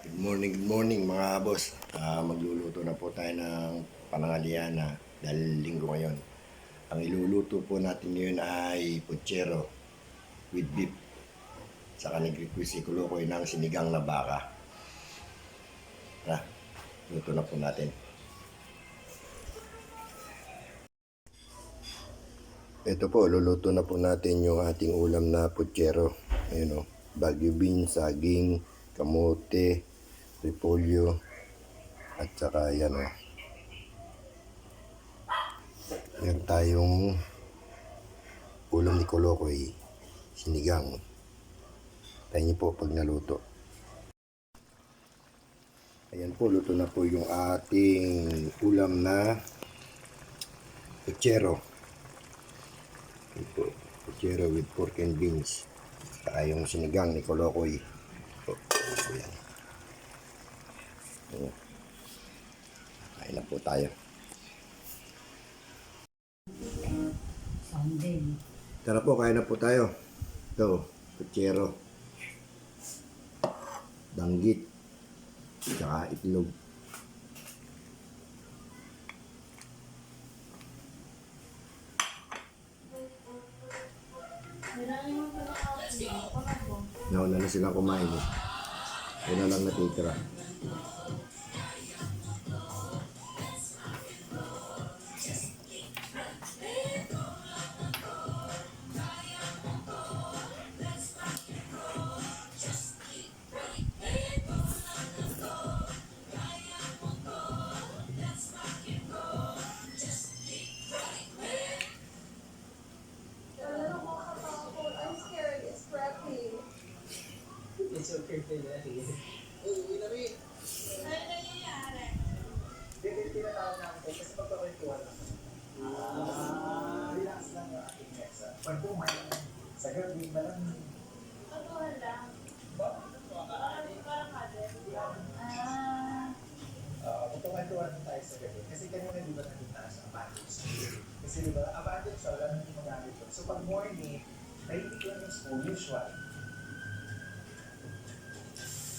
Good morning mga boss. Magluluto na po tayo ng panangaliana dahil linggo ngayon. Ang iluluto po natin ngayon ay puchero with beef. Saka nag-request si Kulokoy ng sinigang na baka. Tara, luto na po natin. Ito po, luluto na po natin yung ating ulam na puchero. Ayun o, Baguio beans, saging, kamote, repolyo, at saka yan o. Meron tayong ulam ni Kulokoy, sinigang. Tayo niyo po pag naluto. Ayan po, luto na po yung ating ulam na puchero. Ito, puchero with pork and beans. Saka yung sinigang ni Kulokoy. Ayan. Kain na po tayo. Tara po, kain na po tayo. Ito, puchero, danggit, saka itlog. Nauna na silang kumain eh. Yun na lang natitira. It's okay for that. Uy, Nari. Ano nangyayari? Hindi, tinatawag namin kayo kasi magkakwentuhan lang. Relax lang yung ating mesa. Pag pumain sa gabi, malang... Pagkuhan lang? Parang mother? Magkakwentuhan lang tayo sa gabi. Kasi kanina di ba nandun tayo sa abundance? Kasi di ba, abundance siya, wala nang gumagamit doon. So pag morning, nahilig lang yung school, usual.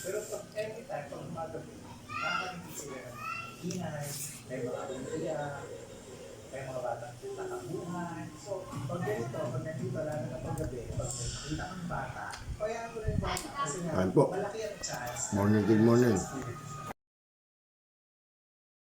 Pero pag every time, pag umagabi, nakakalimutin sila ng mga hinay, may mga bumilya, may mga batang tatakbuhan. So, pag ganito, pag nandito lalo na paggabi, pag may nakita kang bata, kaya ko rin bata kasi nga, malaki ang chance. Morning, good morning.